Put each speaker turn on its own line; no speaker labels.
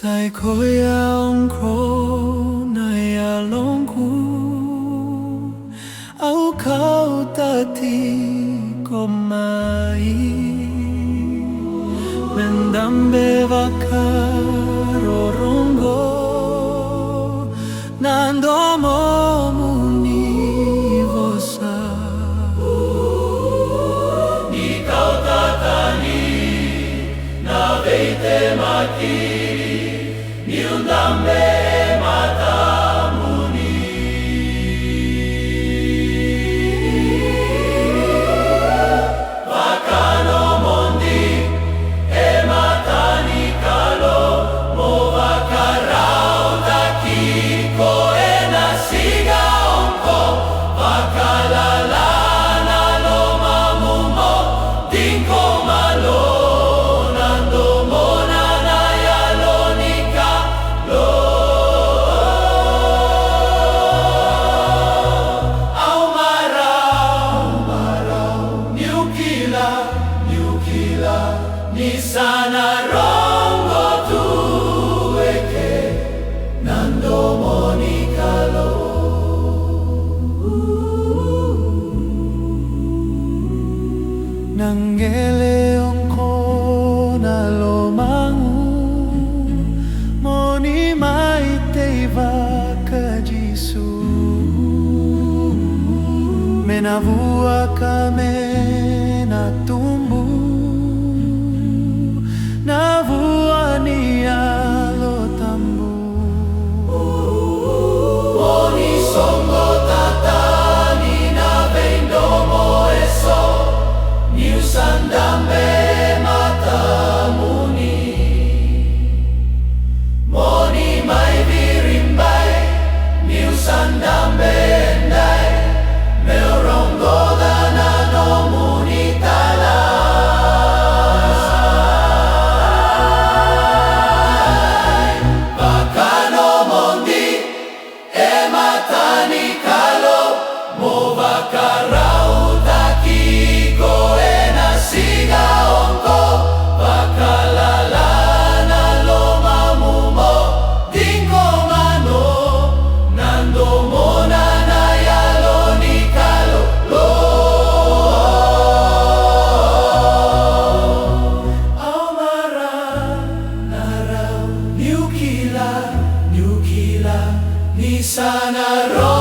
Sai khoya ong kro na ya long ku au kau tati ko mai mendambe vakaro rongo nandomo muni vosa ni kau tatani na veite maki Niundambe matamuni Vakano mondi e matani kalo Mo vakarau takiko e nasiga onko Vakalalana lo mamumo Dinko malo nando mona na yalonika Ni sana rongo tuweke nando monikalo Nangele ongko na lomangu Moni maite vaka jisu Menavua kame na tumbu Navuani alo tambu Moni songo tatani na vendomo eso Ni usandambe matamuni Moni mai virimbai Ni usandambe endai Meorongo dana no munitala Vakarau takiko e nasiga onko Vakalalana lo mamumo Dinko mano Nando mona na yalonikalo lo Aumara narau Niukila Ni sana ro